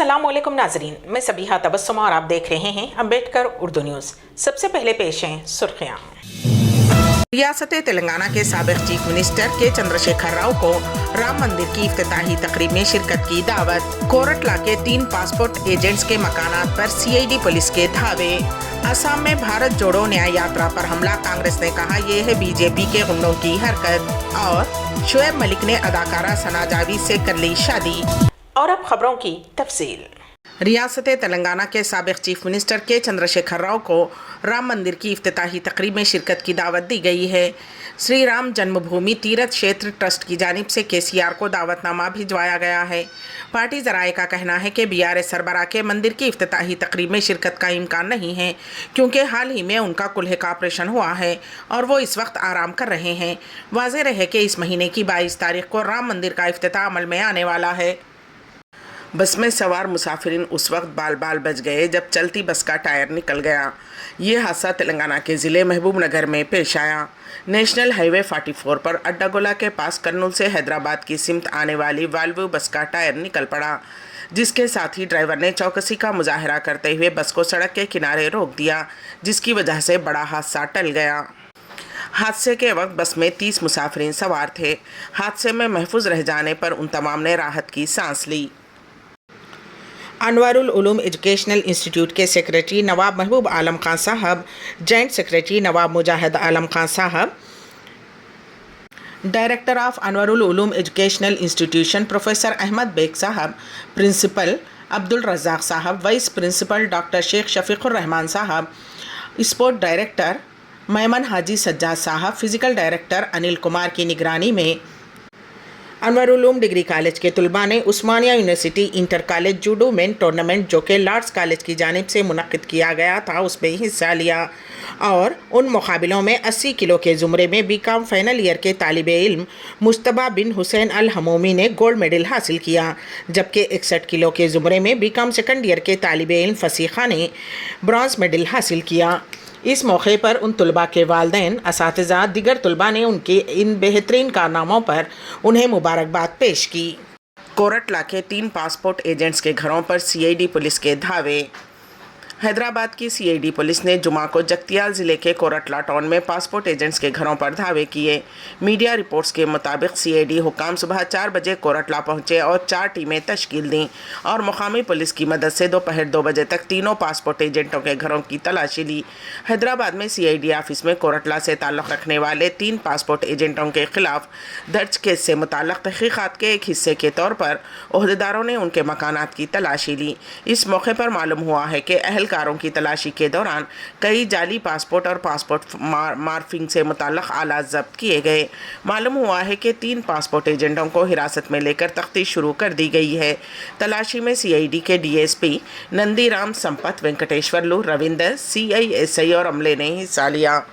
अस्सलाम वालेकुम नाजरीन, मैं सबीहा तबस्सुम और आप देख रहे हैं अम्बेडकर उर्दू न्यूज़। सबसे पहले पेश हैं सुर्खियाँ। रियासत तेलंगाना के साबिक चीफ मिनिस्टर के चंद्रशेखर राव को राम मंदिर की इफ्तिताही तकरीब में शिरकत की दावत। कोरटला के 3 पासपोर्ट एजेंट्स के मकानात पर सीआईडी पुलिस के धावे। असम में भारत जोड़ो न्याय यात्रा पर हमला, कांग्रेस ने कहा यह है बीजेपी के गुंडों की हरकत। और शुएब मलिक ने अदाकारा सना जावेद से कर ली शादी। और अब खबरों की तफसील। रियासत तेलंगाना के साबिक चीफ मिनिस्टर के चंद्रशेखर राव को राम मंदिर की इफ्तिताही तकरीब में शिरकत की दावत दी गई है। श्री राम जन्मभूमि तीर्थ क्षेत्र ट्रस्ट की जानिब से केसीआर को दावतनामा भिजवाया गया है। पार्टी जराये का कहना है कि बीआरएस सरबराह के मंदिर की इफ्तिताही तकरीब में शिरकत का इम्कान नहीं है, क्योंकि हाल ही में उनका कुल्हे का ऑपरेशन हुआ है और वो इस वक्त आराम कर रहे हैं। वाज़ेह रहे कि इस महीने की 22 तारीख को राम मंदिर का इफ्तिताह अमल में आने वाला है। बस में सवार मुसाफिरीन उस वक्त बाल बाल बच गए जब चलती बस का टायर निकल गया। ये हादसा तेलंगाना के ज़िले महबूब नगर में पेश आया। नेशनल हाईवे 44 पर अड्डागोला के पास कर्नूल से हैदराबाद की सिमत आने वाली वाल्वो बस का टायर निकल पड़ा, जिसके साथ ही ड्राइवर ने चौकसी का मुजाहरा करते हुए बस को सड़क के किनारे रोक दिया, जिसकी वजह से बड़ा हादसा टल गया। हादसे के वक्त बस में 30 मुसाफिरीन सवार थे। हादसे में महफूज रह जाने पर उन तमाम ने राहत की सांस ली। अनवारुल उलूम एजुकेशनल इंस्टीट्यूट के secretary Nawab Mehboob Alam Khan Sahab, joint secretary Nawab Mujahid Alam Khan Sahab, director of Anwarul Uloom educational institution professor Ahmed Baig Sahab, principal Abdul Razzaq Sahab, vice principal doctor Sheikh Shafiqur Rahman Sahab, sport director Memon Haji Sajjad Sahab, physical director Anil Kumar की निगरानी में अनवारुल उलूम डिग्री कॉलेज के तलबा ने Osmania university inter college judo men tournament, जो कि लॉर्ड्स कॉलेज की जानिब से मुनक्किद किया गया था, उसमें हिस्सा लिया और उन मुकाबलों में 80 किलो के ज़ुमरे में बीकॉम फाइनल ईयर के तालिबे इल्म मुस्तबा बिन हुसैन अल हमूमी ने गोल्ड मेडल हासिल किया, जबकि 61 किलो के ज़ुमरे में बीकॉम सेकंड ईयर के तालिबे इल्म फसीखा ने ब्रॉन्ज मेडल हासिल किया। इस मौके पर उन तलबा के वालिदैन, असातिज़ा, दिगर तलबा ने उनके इन बेहतरीन कारनामों पर उन्हें मुबारकबाद पेश की। कोरटला के 3 पासपोर्ट एजेंट्स के घरों पर सीआईडी पुलिस के धावे। हैदराबाद की सीआईडी पुलिस ने जुमा को जगतियाल ज़िले के कोरटला टाउन में पासपोर्ट एजेंट्स के घरों पर धावे किए। मीडिया रिपोर्ट्स के मुताबिक सीआईडी हुकाम सुबह 4 बजे कोरटला पहुंचे और 4 टीमें तश्कील दी और मुकामी पुलिस की मदद से दोपहर 2 बजे तक तीनों पासपोर्ट एजेंटों के घरों की तलाशी ली। हैदराबाद में सीआईडी ऑफिस में कोरटला से ताल्लुक़ रखने वाले 3 पासपोर्ट एजेंटों के खिलाफ दर्ज केस से मुताल्लिक़ तहक़ीक़ात के एक हिस्से के तौर पर ओहदेदारों ने उनके मकानात की तलाशी ली। इस मौके पर मालूम हुआ है कि कारों की तलाशी के दौरान कई जाली पासपोर्ट और पासपोर्ट मार्फिंग से मुताल्लिक़ आलात जब्त किए गए। मालूम हुआ है कि 3 पासपोर्ट एजेंटों को हिरासत में लेकर तफ्तीश शुरू कर दी गई है। तलाशी में सीआईडी के डीएसपी नंदीराम संपत, वेंकटेश्वरलू, रविंदर, सीआईएसआई और अमले ने हिस्सा लिया।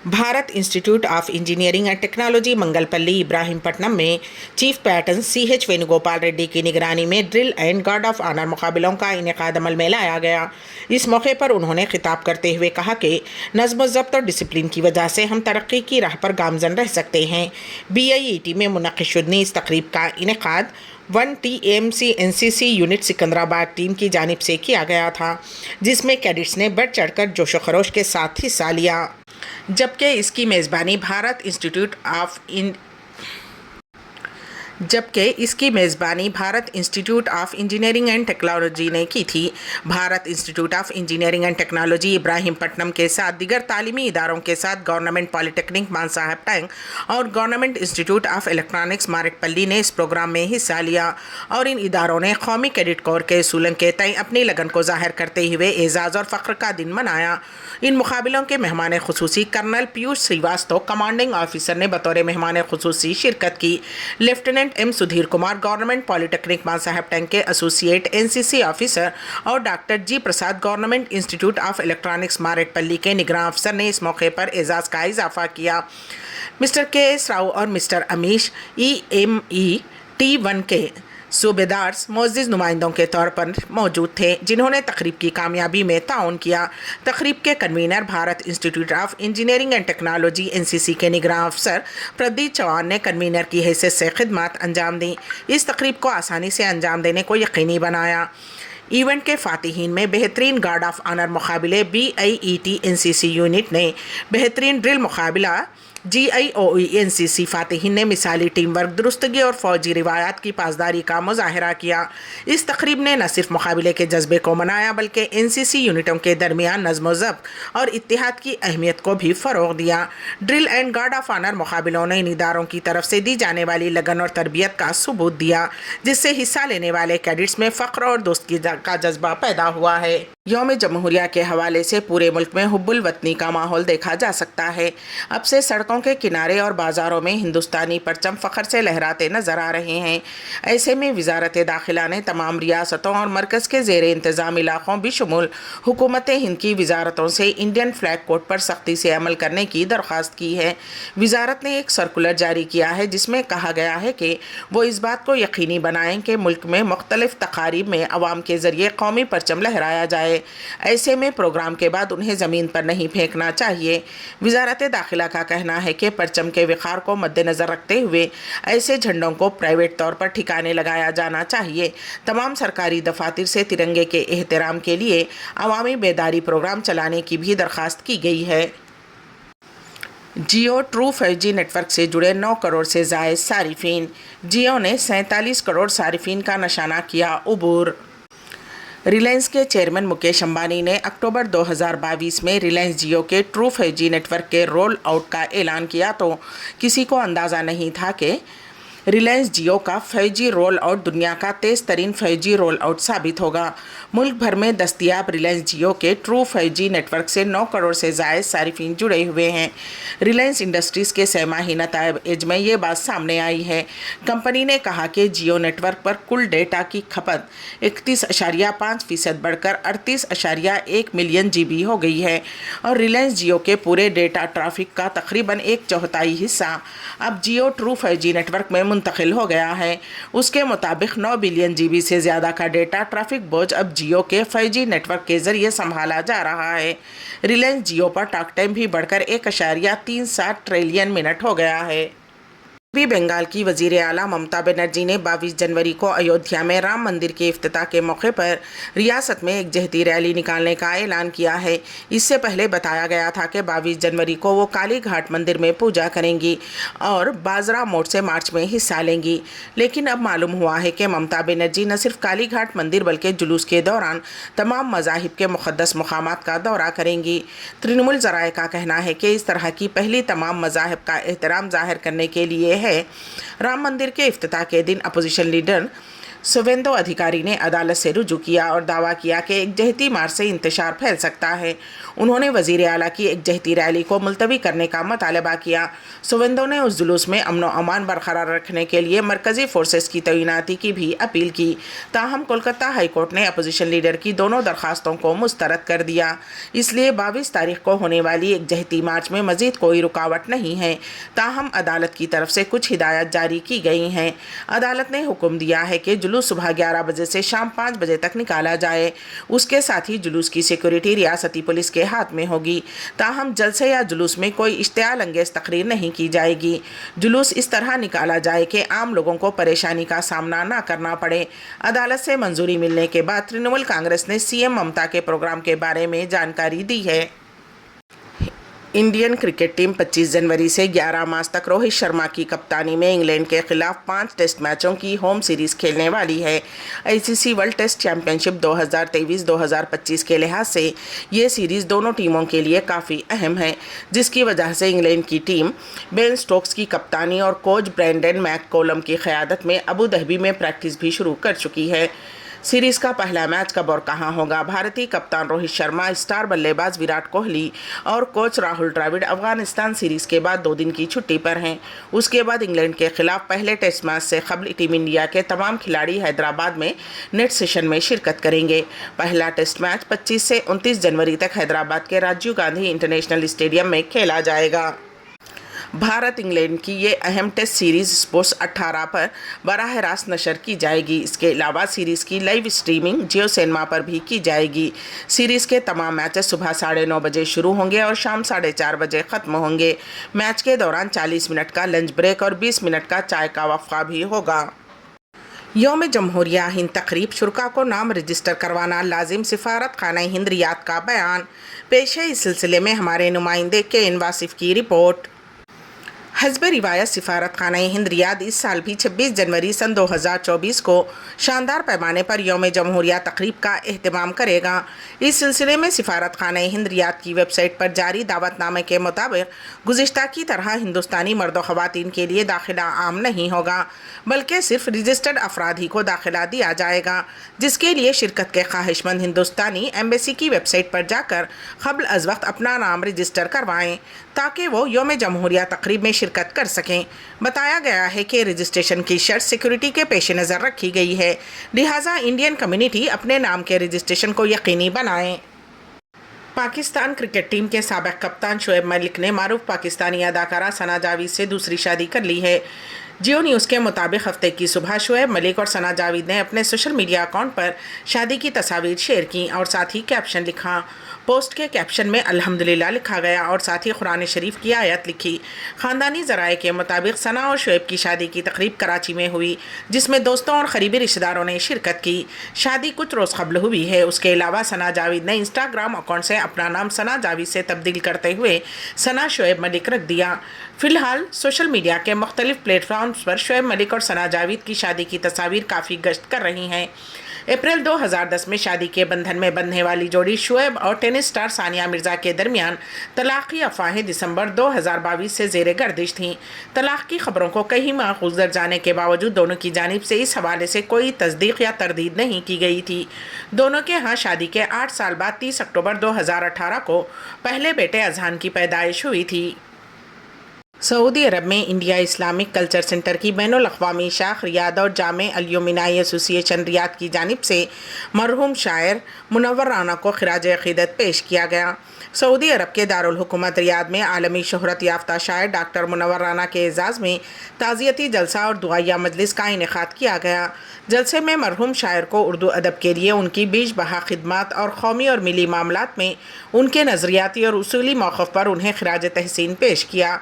Bharat institute of engineering and technology Mangalpalli Ibrahimpatnam में chief patron CH Venugopal Reddy की निगरानी में drill and guard of honour मुकाबलों का इनेकाद अमल में लाया गया। इस मौके पर उन्होंने खिताब करते हुए कहा कि नज़्म ज़ब्त और डिसिप्लिन की वजह से हम तरक्की की राह पर गामजन रह सकते हैं। BIET में मुनक़्क़िद इस तकरीब का इनेकाद 1TAMC NCC unit Secunderabad team की जानिब से किया गया था, जिसमें कैडेट्स ने बढ़ चढ़कर जोश व खरोश के साथ हिस्सा लिया, जबकि इसकी मेज़बानी Bharat institute of engineering and technology ने की थी। Bharat institute of engineering and technology Ibrahimpatnam के साथ दिगर तालीमी इदारों के साथ government polytechnic Masab tank और government institute of electronics Marredpally ने इस प्रोग्राम में हिस्सा लिया और इन इदारों ने कौमी कैडेट कोर के असूलन के तय अपनी लगन को जाहिर करते हुए एजाज़ और फ़ख्र का दिन मनाया। इन मुकाबलों के मेहमान खुसूसी colonel Piyush Srivastava, commanding officer, ने बतौर मेहमान खुसूसी शिरकत की। Lieutenant M Sudhir Kumar, government polytechnic Masab tank के एसोसिएट NCC ऑफिसर, और doctor G Prasad, government institute of electronics Marredpally के निगरान अफसर ने इस मौके पर एजाज़ का इजाफा किया। मिस्टर KS राव और मिस्टर अमीश EME T1 के सूबेदार मोअज़्ज़िज़ नुमाइंदों के तौर पर मौजूद थे जिन्होंने तकरीब की कामयाबी में ताउन किया। तकरीब के convener Bharat institute of engineering and technology NCC के निगरान अफसर प्रदीप चौहान ने कन्वीनर की हैसियत से खिदमत अंजाम दी। इस तकरीब को आसानी से अंजाम देने को यकीनी बनाया। इवेंट के फातिहीन में बेहतरीन गार्ड ऑफ ऑनर मुकाबले BIET NCC यूनिट ने, बेहतरीन ड्रिल मुकाबला GIOE NCC फातिहीन ने मिसाली टीम वर्क, दुरुस्तगी और फौजी रिवायात की पासदारी का मुजाहरा किया। इस तकरीब ने न सिर्फ मुकाबले के जज्बे को मनाया बल्कि NCC यूनिटों के दरमियान नज़्म ज़ब्त और इत्तेहाद की अहमियत को भी फ़रोग़ दिया। Drill and guard of honour मुकाबलों ने इन इदारों की तरफ से दी जाने वाली लगन और तरबियत का सबूत दिया, जिससे हिस्सा लेने वाले कैडेट्स में फ़ख्र और दोस्ती का जज्बा पैदा हुआ है। यौम जमहूरिया के हवाले से पूरे मुल्क में हुब्बुल वतनी का माहौल देखा जा सकता है। अब से सड़कों के किनारे और बाज़ारों में हिंदुस्तानी परचम फ़ख्र से लहराते नज़र आ रहे हैं। ऐसे में वज़ारत दाखिला ने तमाम रियासतों और मरकज़ के ज़ेर इंतज़ाम इलाक़ों बिशुमूल हुकूमत हिंद की वज़ारतों से इंडियन फ्लैग कोड पर सख्ती से अमल करने की दरख्वास्त की है। वज़ारत ने एक सर्कुलर जारी किया है जिसमें कहा गया है कि वो इस बात को यकीनी बनाएँ कि मुल्क में मुख्तलिफ़ तकारीब में अवाम के ज़रिए कौमी परचम लहराया जाए। ऐसे में प्रोग्राम के बाद उन्हें ज़मीन पर नहीं फेंकना चाहिए। वज़ारत दाखिला का कहना है कि परचम के विखार को मद्देनज़र रखते हुए ऐसे झंडों को प्राइवेट तौर पर ठिकाने लगाया जाना चाहिए। तमाम सरकारी दफातर से तिरंगे के एहतराम के लिए अवामी बेदारी प्रोग्राम चलाने की भी दरख्वास्त की गई है। जियो ट्रू 5G नेटवर्क से जुड़े 9 करोड़ से ज़ायद सारिफीन। जियो ने 47 करोड़ सारिफीन का निशाना किया उबूर। रिलायंस के चेयरमैन मुकेश अंबानी ने अक्टूबर 2022 में रिलायंस जियो के ट्रू 5G नेटवर्क के रोल आउट का ऐलान किया तो किसी को अंदाज़ा नहीं था कि रिलायंस जियो का 5G रोल आउट दुनिया का तेज़ तरीन 5G रोल आउट साबित होगा। मुल्क भर में दस्तयाब रिलायंस जियो के ट्रू 5G नेटवर्क से 9 करोड़ से ज़ायद सारिफीन जुड़े हुए हैं। रिलायंस इंडस्ट्रीज़ के सहमाही नताइज में ये बात सामने आई है। कंपनी ने कहा कि जियो नेटवर्क पर कुल डेटा की खपत 31.5% बढ़कर 38.1 मिलियन GB हो गई है और रिलायंस जियो के पूरे डेटा ट्रैफिक का तकरीबन 1/4 हिस्सा अब जियो ट्रू 5G नेटवर्क में मुंतकिल हो गया है। उसके मुताबिक 9 बिलियन GB से ज़्यादा का डेटा ट्रैफिक बोझ अब जियो के 5G नेटवर्क के ज़रिए संभाला जा रहा है। रिलायंस जियो पर टॉक टाइम भी बढ़कर 1.37 ट्रिलियन मिनट हो गया है। बंगाल की वज़ीर आला ममता बनर्जी ने 22 जनवरी को अयोध्या में राम मंदिर के इफ्तिताह के मौके पर रियासत में एक जहती रैली निकालने का ऐलान किया है। इससे पहले बताया गया था कि 22 जनवरी को वो काली घाट मंदिर में पूजा करेंगी और बाजरा मोड़ से मार्च में हिस्सा लेंगी। लेकिन अब मालूम हुआ है कि ममता बनर्जी न सिर्फ काली घाट मंदिर बल्कि जुलूस के दौरान तमाम मज़ाहिब के मुक़द्दस मकामात का दौरा करेंगी। तृणमूल ज़राए का कहना है कि इस तरह की पहली तमाम मज़ाहिब का एहतराम ज़ाहिर करने के लिए है। राम मंदिर के इफ्तिताह के दिन अपोजिशन लीडर शुवेंदु अधिकारी ने अदालत से रुजू किया और दावा किया कि एक जहती मार्च से इंतशार फैल सकता है। उन्होंने वज़ीर आला की एक जहती रैली को मुलतवी करने का मुतालबा किया। शुवेंदु ने उस जुलूस में अमन व अमान बरकरार रखने के लिए मरकज़ी फोर्सेस की तैनाती की भी अपील की। ताहम कोलकाता हाई कोर्ट ने अपोजिशन लीडर की दोनों दरख्वास्तों को मुस्तरद कर दिया। इसलिए 22 तारीख को होने वाली एक जहती मार्च में मज़ीद कोई रुकावट नहीं है। ताहम अदालत की तरफ से कुछ हिदायत जारी की गई हैं। अदालत ने हुक्म दिया है कि जुलूस सुबह 11 बजे से शाम 5 बजे तक निकाला जाए। उसके साथ ही जुलूस की सिक्योरिटी रियासती पुलिस के हाथ में होगी। ताहम जलसे या जुलूस में कोई इश्तियाल अंगेज़ तकरीर नहीं की जाएगी। जुलूस इस तरह निकाला जाए कि आम लोगों को परेशानी का सामना ना करना पड़े। अदालत से मंजूरी मिलने के बाद तृणमूल कांग्रेस ने CM ममता के प्रोग्राम के बारे में जानकारी दी है। इंडियन क्रिकेट टीम 25 जनवरी से 11 मार्च तक रोहित शर्मा की कप्तानी में इंग्लैंड के खिलाफ 5 टेस्ट मैचों की होम सीरीज़ खेलने वाली है। ICC वर्ल्ड टेस्ट चैंपियनशिप 2023-2025 के लिहाज से ये सीरीज़ दोनों टीमों के लिए काफ़ी अहम है, जिसकी वजह से इंग्लैंड की टीम बेन स्टोक्स की कप्तानी और कोच ब्रेंडन मैककोलम की क़यादत में अबू धाबी में प्रैक्टिस भी शुरू कर चुकी है। सीरीज़ का पहला मैच कब और कहां होगा? भारतीय कप्तान रोहित शर्मा, स्टार बल्लेबाज विराट कोहली और कोच राहुल द्रविड़ अफगानिस्तान सीरीज़ के बाद 2 दिन की छुट्टी पर हैं। उसके बाद इंग्लैंड के खिलाफ पहले टेस्ट मैच से कबल टीम इंडिया के तमाम खिलाड़ी हैदराबाद में नेट सेशन में शिरकत करेंगे। पहला टेस्ट मैच 25 से 29 जनवरी तक हैदराबाद के राजीव गांधी इंटरनेशनल स्टेडियम में खेला जाएगा। بھارت انگلینڈ کی یہ اہم ٹیسٹ سیریز اسپورٹس 18 پر براہ راست نشر کی جائے گی۔ اس کے علاوہ سیریز کی لائیو اسٹریمنگ جیو سینما پر بھی کی جائے گی۔ سیریز کے تمام میچز صبح 9:30 بجے شروع ہوں گے اور شام 4:30 بجے ختم ہوں گے۔ میچ کے دوران 40 منٹ کا لنچ بریک اور 20 منٹ کا چائے کا وقفہ بھی ہوگا۔ یوم جمہوریہ ہند تقریب شرکا کو نام رجسٹر کروانا لازم، سفارت خانہ ہند ریاض کا بیان۔ پیش ہے اس سلسلے میں ہمارے نمائندے کے واصف کی رپورٹ۔ حسب روایت سفارت خانہ ہند ریاض اس سال بھی 26 جنوری سن 2024 کو شاندار پیمانے پر یوم جمہوریہ تقریب کا اہتمام کرے گا۔ اس سلسلے میں سفارت خانہ ہند ریاض کی ویب سائٹ پر جاری دعوت نامے کے مطابق گزشتہ کی طرح ہندوستانی مرد و خواتین کے لیے داخلہ عام نہیں ہوگا، بلکہ صرف رجسٹرڈ افراد ہی کو داخلہ دیا جائے گا، جس کے لیے شرکت کے خواہش مند ہندوستانی ایمبیسی کی ویب سائٹ پر جا کر قبل از وقت اپنا نام رجسٹر کروائیں تاکہ وہ یوم جمہوریہ تقریب میں شرکت کر سکیں۔ بتایا گیا ہے کہ رجسٹریشن کی شرط سیکورٹی کے پیش نظر رکھی گئی ہے، لہٰذا انڈین کمیونٹی اپنے نام کے رجسٹریشن کو یقینی بنائیں۔ پاکستان کرکٹ ٹیم کے سابق کپتان شعیب ملک نے معروف پاکستانی اداکارہ ثنا جاوید سے دوسری شادی کر لی ہے۔ جیو نیوز کے مطابق ہفتے کی صبح شعیب ملک اور ثنا جاوید نے اپنے سوشل میڈیا اکاؤنٹ پر شادی کی تصاویر شیئر کی اور ساتھ ہی کیپشن لکھا۔ پوسٹ کے کیپشن میں الحمدللہ لکھا گیا اور ساتھ ہی قرآن شریف کی آیت لکھی۔ خاندانی ذرائع کے مطابق ثنا اور شعیب کی شادی کی تقریب کراچی میں ہوئی، جس میں دوستوں اور قریبی رشتہ داروں نے شرکت کی۔ شادی کچھ روز قبل ہوئی ہے۔ اس کے علاوہ ثنا جاوید نے انسٹاگرام اکاؤنٹ سے اپنا نام ثنا جاوید سے تبدیل کرتے ہوئے ثنا شعیب ملک رکھ دیا۔ فی الحال سوشل میڈیا کے مختلف پلیٹ فارمز پر شعیب ملک اور ثنا جاوید کی شادی کی تصاویر کافی گشت کر رہی ہیں۔ اپریل 2010 میں شادی کے بندھن میں بندھنے والی جوڑی شعیب اور ٹینس اسٹار ثانیہ مرزا کے درمیان طلاق کی افواہیں دسمبر 2022 سے زیر گردش تھیں۔ طلاق کی خبروں کو کئی ماہ گزر جانے کے باوجود دونوں کی جانب سے اس حوالے سے کوئی تصدیق یا تردید نہیں کی گئی تھی۔ دونوں کے ہاں شادی کے 8 سال بعد 30 اکتوبر 2018 کو پہلے بیٹے اذہان کی پیدائش ہوئی تھی۔ سعودی عرب میں انڈیا اسلامک کلچر سینٹر کی بین الاقوامی شاخ ریاض اور جامع الومنائی ایسوسی ایشن ریاض کی جانب سے مرحوم شاعر منور رانا کو خراج عقیدت پیش کیا گیا۔ سعودی عرب کے دارالحکومت ریاض میں عالمی شہرت یافتہ شاعر ڈاکٹر منور رانا کے اعزاز میں تعزیتی جلسہ اور دعائیہ مجلس کا انعقاد کیا گیا۔ جلسے میں مرحوم شاعر کو اردو ادب کے لیے ان کی بیش بہا خدمات اور قومی اور ملی معاملات میں ان کے نظریاتی اور اصولی موقف پر انہیں خراج تحسین پیش کیا۔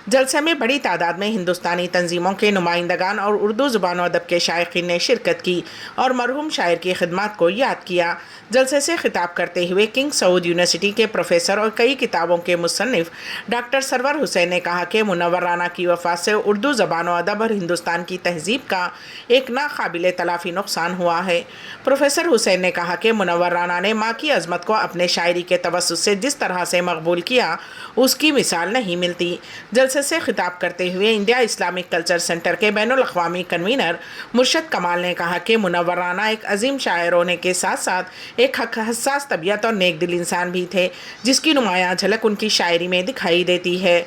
جلسے میں بڑی تعداد میں ہندوستانی تنظیموں کے نمائندگان اور اردو زبان و ادب کے شائقین نے شرکت کی اور مرحوم شاعر کی خدمات کو یاد کیا۔ جلسے سے خطاب کرتے ہوئے کنگ سعود یونیورسٹی کے پروفیسر اور کئی کتابوں کے مصنف ڈاکٹر سرور حسین نے کہا کہ منور رانا کی وفات سے اردو زبان و ادب اور ہندوستان کی تہذیب کا ایک ناقابل تلافی نقصان ہوا ہے۔ پروفیسر حسین نے کہا کہ منور رانا نے ماں کی عظمت کو اپنے شاعری کے توسط سے جس طرح سے مقبول کیا اس کی مثال نہیں ملتی۔ جلسے سے خطاب کرتے ہوئے انڈیا اسلامک کلچر سینٹر کے بین الاقوامی کنوینر مرشد کمال نے کہا کہ منور رانا ایک عظیم شاعر ہونے کے ساتھ ساتھ ایک حساس طبیعت اور نیک دل انسان بھی تھے، جس کی نمایاں جھلک ان کی شاعری میں دکھائی دیتی ہے۔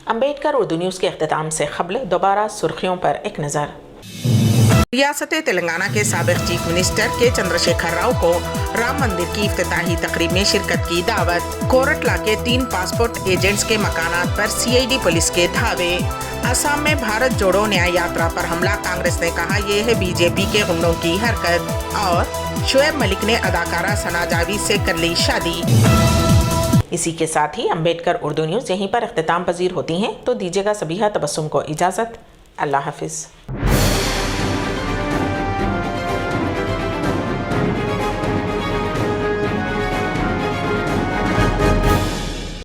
امبیڈکر اردو نیوز کے اختتام سے قبل دوبارہ سرخیوں پر ایک نظر۔ ریاست تلنگانہ کے سابق چیف منسٹر کے چندر شیکھر راؤ کو رام مندر کی افتتاحی تقریب میں شرکت کی دعوت۔ کورٹلا کے 3 پاسپورٹ ایجنٹس کے مکانات پر CID پولیس کے دھاوے۔ آسام میں بھارت جوڑو نیا یاترا پر حملہ، کانگریس نے کہا یہ ہے BJP کے غنڈوں کی حرکت۔ اور شعیب ملک نے اداکارہ ثنا جاوید سے کر لی شادی۔ اسی کے ساتھ ہی امبیڈکر اردو نیوز یہیں پر اختتام پذیر ہوتی ہیں، تو دیجیے گا سبیحہ تبسم کو اجازت۔ اللہ حافظ۔